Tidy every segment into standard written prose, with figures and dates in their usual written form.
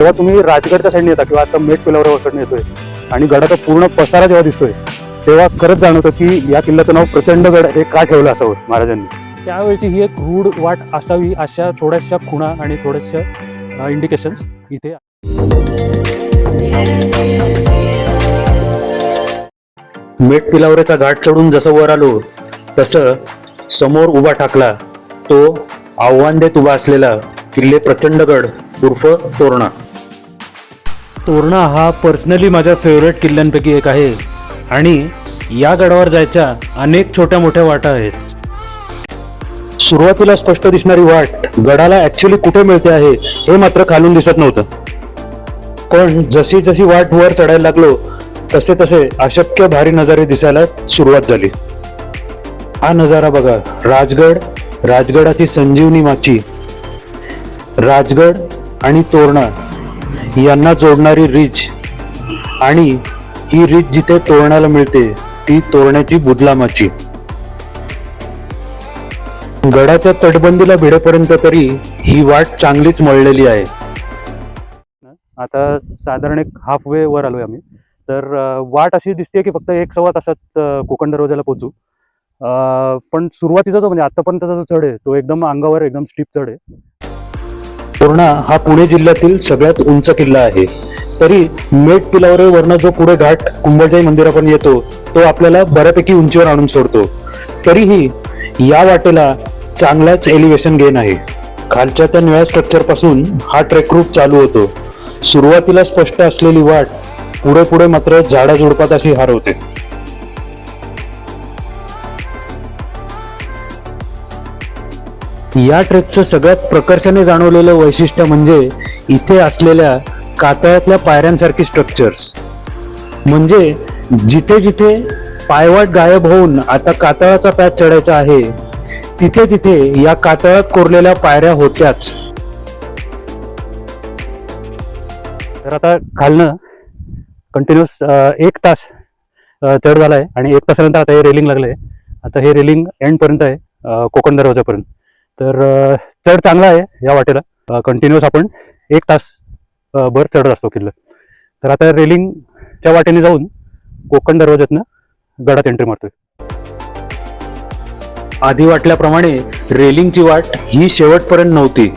जेव्हा तुम्ही राजगडच्या साईडने येता किंवा आता मेट पिलावरकडनं येतोय आणि गडाचा पूर्ण पसारा जेव्हा दिसतोय तेव्हा खरंच जाणवतं की या किल्ल्याचं नाव प्रचंडगड हे का ठेवलं असावं महाराजांनी. त्यावेळची ही एक रूढ वाट असावी अशा थोड्याशा खुणा आणि थोड्याशा इंडिकेशन्स इथे. मेट पिलावरेचा घाट चढून जसं वर आलो तसं समोर उभा ठाकला तो आव्हान देत उभा असलेला किल्ले प्रचंडगड उर्फ तोरणा. तोरणा हा पर्सनली माझ्या फेवरेट किल्ल्यांपैकी एक आहे आणि या गडावर जायच्या अनेक छोट्या मोठ्या वाटा आहेत. सुरुवातीला स्पष्ट दिसणारी वाट गडाला ऍक्च्युली कुठे मिळते आहे हे मात्र खालून दिसत नव्हतं. पण जशी जशी वाट वर चढायला लागलो तसे तसे अशक्य भारी नजारे दिसायला सुरुवात झाली. हा नजारा बघा, राजगडाची संजीवनी माची, राजगड आणि तोरणा यांना जोडणारी रिज आणि ही रिज जिथे तोरणाला मिळते ती तोरण्याची बुदलामाची. गडाच्या तटबंदीला भिडेपर्यंत तरी ही वाट चांगलीच मळलेली आहे. आता साधारण एक हाफ वे वर आलोय आम्ही. तर वाट अशी दिसते की फक्त 1-1.25 तासात कोकण दरवाजाला पोहोचू. पण सुरुवातीचा जो म्हणजे आतापर्यंतचा जो चढ आहे तो एकदम अंगावर एकदम स्टीप चढ आहे. तोरणा हा पुणे जिल्ह्यातील सगळ्यात उंच किल्ला आहे. तरी मेट पिलावरेवरनं जो पुढे घाट कुंभलजाई मंदिरापर्यंत येतो तो आपल्याला बऱ्यापैकी उंचीवर आणून सोडतो. तरीही या वाटेला चांगलाच एलिव्हेशन गेन आहे. खालच्या त्या निळ्या स्ट्रक्चर पासून हा ट्रेक रूट चालू होतो. सुरुवातीला स्पष्ट असलेली वाट पुढे पुढे मात्र झाडाझुडपात अशी हरवते. या ट्रेकचं सगळ्यात प्रकर्षाने जाणवलेलं वैशिष्ट्य म्हणजे इथे असलेल्या कातळातल्या पायऱ्यांसारखी स्ट्रक्चर्स. म्हणजे जिथे जिथे पायवाट गायब होऊन आता कातळाचा पॅच चढायचा आहे तिथे तिथे या कातळात कोरलेल्या पायऱ्या होत्याच. तर आता खालनं कंटिन्युअस 1 तास चढ झालाय आणि 1 तासानंतर आता हे रेलिंग लागलंय. आता हे रेलिंग एंड पर्यंत आहे, कोकण दरवाजापर्यंत. तर चढ चांगला आहे या वाटेला. कंटिन्युअस आपण 1 तास भर चढत असतो किल्ला. तर आता रेलिंगच्या वाटेने जाऊन कोकण दरवाजातनं गडात एंट्री मारतोय. आधी वाटल्याप्रमाणे रेलिंगची वाट ही शेवटपर्यंत नव्हती.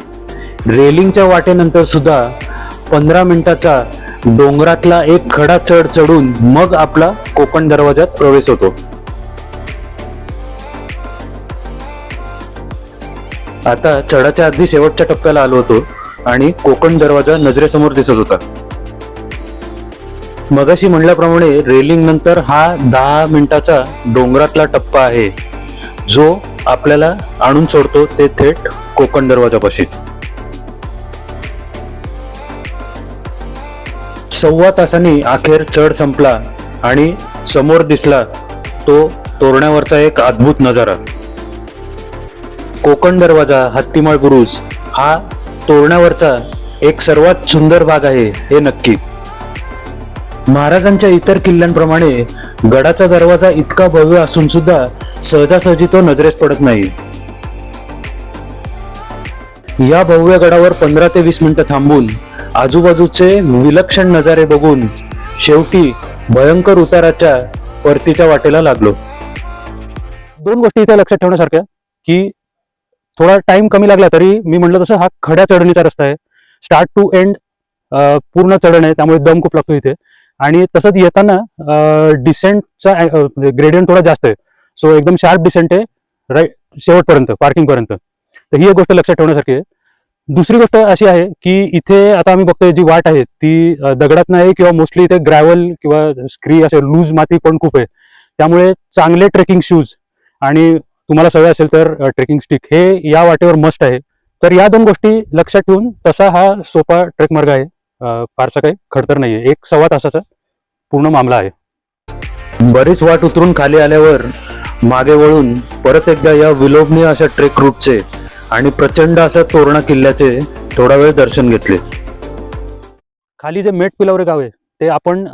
रेलिंगच्या वाटेनंतर सुद्धा 15 मिनिटाचा डोंगरातला एक खडा चढ चढून मग आपला कोकण दरवाजात प्रवेश होतो. आता चढाच्या अगदी शेवटच्या टप्प्याला आलो होतो आणि कोकण दरवाजा नजरेसमोर दिसत होता. मगाशी म्हणल्याप्रमाणे रेलिंग नंतर हा 10 मिनिटाचा डोंगरातला टप्पा आहे जो आपल्याला आणून सोडतो ते थेट कोकण दरवाजापाशी. 1.25 तासांनी अखेर चढ संपला आणि समोर दिसला तो तोरण्यावरचा एक अद्भुत नजारा. कोकण दरवाजा हत्तीमाळ बुरुज हा तोरण्यावरचा एक सर्वात सुंदर भाग आहे हे नक्की. महाराजांच्या इतर किल्ल्यांप्रमाणे गडाचा दरवाजा इतका भव्य असून सुद्धा सहजासहजी तो नजरेस पडत नाही. या भव्य गडावर 15 ते 20 मिनिटं थांबून आजूबाजूचे विलक्षण नजारे बघून शेवटी भयंकर उताराच्या परतीच्या वाटेला लागलो. 2 गोष्टी इथे लक्षात ठेवण्यासारख्या की थोडा टाइम कमी लागला तरी मी म्हटलं तसं हा खड्या चढणीचा रस्ता आहे. स्टार्ट टू एंड पूर्ण चढण आहे, त्यामुळे दम खूप लागतो इथे. आणि तसंच येताना डिसेंटचा ग्रेडियंट थोडा जास्त आहे. सो एकदम शार्प डिसेंट आहे राईट शेवटपर्यंत पार्किंगपर्यंत. तर ही एक गोष्ट लक्षात ठेवण्यासारखी आहे. दुसरी गोष्ट अशी आहे की इथे आता आम्ही बघतोय जी वाट आहे ती दगडात नाही किंवा मोस्टली इथे ग्रॅव्हल किंवा स्क्री असे लूज माती पण खूप आहे. त्यामुळे चांगले ट्रेकिंग शूज आणि तुम्हाला सवय असेल तर ट्रेकिंग स्टिक हे या वाटेवर मस्ट आहे. तर या 2 गोष्टी लक्षात ठेवून तसा हा सोपा ट्रेक मार्ग आहे. फारसा काही खडतर नाहीये. 1-1.25 तासाचा पूर्ण मामला आहे. बरीच वाट उतरून खाली आल्यावर मागे वळून परत एकदा या विलोभनीय अशा ट्रेक रूटचे आणि प्रचंड अशा तोरणा किल्ल्याचे थोडा वेळ दर्शन घेतले. खाली जे मेट पिलावरे गाव आहे ते आपण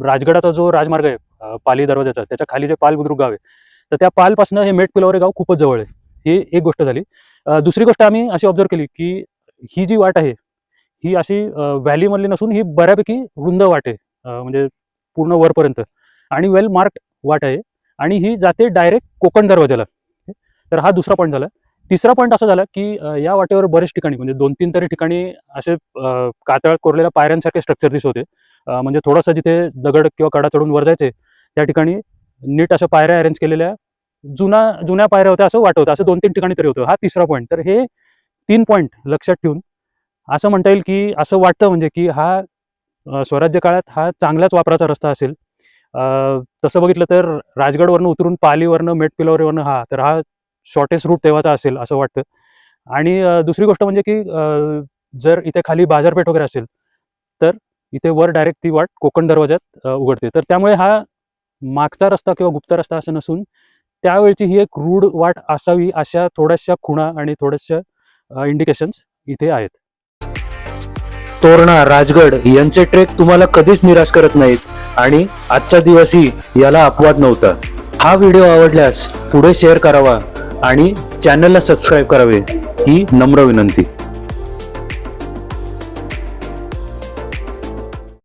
राजगडाचा जो राजमार्ग आहे पाली दरवाजाचा त्याच्या खाली जे पाल बुद्रुक गाव आहे तर त्या पालपासून हे मेट पिलावरे गाव खूपच जवळ आहे. ही एक गोष्ट झाली. दुसरी गोष्ट आम्ही अशी ऑब्झर्व केली की ही जी वाट आहे ही अशी व्हॅलीमधली नसून ही बऱ्यापैकी रुंद वाट आहे, म्हणजे पूर्ण वरपर्यंत, आणि वेल मार्क्ड वाट आहे, आणि ही जाते डायरेक्ट कोकण दरवाजाला. तर हा दुसरा पॉईंट झाला. तिसरा पॉईंट असा झाला की या वाटेवर बरेच ठिकाणी म्हणजे 2-3 तरी ठिकाणी असे कातळ कोरलेल्या पायऱ्यांसारखे स्ट्रक्चर दिसत होते. म्हणजे थोडंसं जिथे दगड किंवा कडा चढून वर जायचे त्या ठिकाणी नीट अशा पायऱ्या अरेंज केलेल्या जुन्या पायऱ्या होत्या असं वाटत होतं. असं 2-3 ठिकाणी तरी होतं. हा तिसरा पॉईंट. तर हे 3 पॉईंट लक्षात ठेवून असं म्हणता येईल की असं वाटतं म्हणजे की हा स्वराज्य काळात हा चांगल्याच वापराचा रस्ता असेल. तसं बघितलं तर राजगडवरनं उतरून पालीवरनं मेटपिलावरीवरनं तर हा शॉर्टेस्ट रूट तेव्हाचा असेल असं वाटतं. आणि दुसरी गोष्ट म्हणजे की जर इथे खाली बाजारपेठ वगैरे असेल तर इथे वर डायरेक्ट ती वाट कोकण दरवाज्यात उघडते. तर त्यामुळे हा मागचा रस्ता किंवा गुप्त रस्ता असं नसून त्यावेळची ही एक रूढ वाट असावी अशा थोड्याशा खुणा आणि थोड्याशा इंडिकेशन्स इथे आहेत. तोरणा, राजगड यांचे ट्रेक तुम्हाला कधीच निराश करत नाहीत आणि आजचा दिवसही याला अपवाद नव्हता. हा व्हिडिओ आवडल्यास पुढे शेअर करावा आणि चॅनलला सबस्क्राईब करावे ही नम्र विनंती.